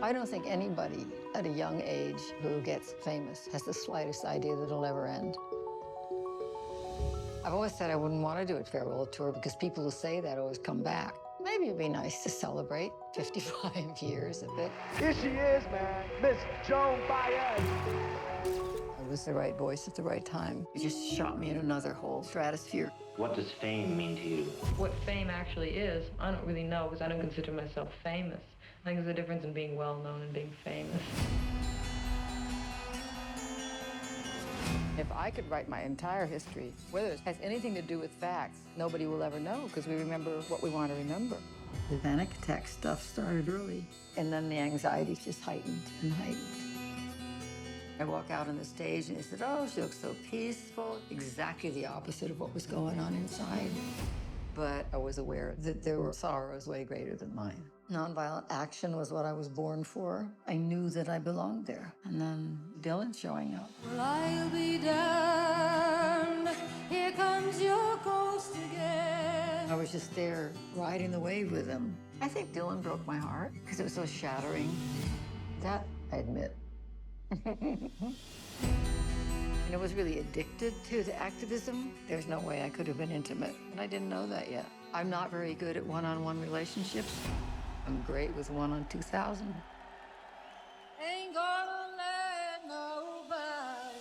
I don't think anybody at a young age who gets famous has the slightest idea that it'll ever end. I've always said I wouldn't want to do a farewell tour because people who say that always come back. Maybe it'd be nice to celebrate 55 years of it. Here she is, man, Miss Joan Baez. I was the right voice at the right time. It just shot me in another whole stratosphere. What does fame mean to you? What fame actually is, I don't really know because I don't consider myself famous. I think there's a difference in being well-known and being famous. If I could write my entire history, whether it has anything to do with facts, nobody will ever know because we remember what we want to remember. The panic attack stuff started early, and then the anxiety just heightened and heightened. I walk out on the stage and they said, oh, she looks so peaceful. Exactly the opposite of what was going on inside. But I was aware that there were sorrows way greater than mine. Nonviolent action was what I was born for. I knew that I belonged there. And then Dylan showing up. Well, I'll be damned. Here comes your ghost again. I was just there riding the wave with him. I think Dylan broke my heart because it was so shattering. That I admit. And I was really addicted to the activism. There's no way I could have been intimate, and I didn't know that yet. I'm not very good at one-on-one relationships. I'm great with one on 2,000. Ain't gonna let nobody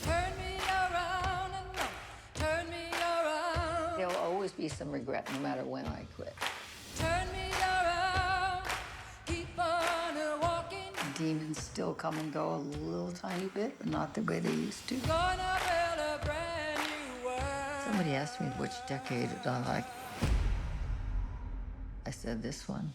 turn me around and no, turn me around. There'll always be some regret no matter when I quit. Turn me around, keep on walking. Demons still come and go a little tiny bit, but not the way they used to. Gonna build a brand new world. Somebody asked me which decade did I like. I said this one.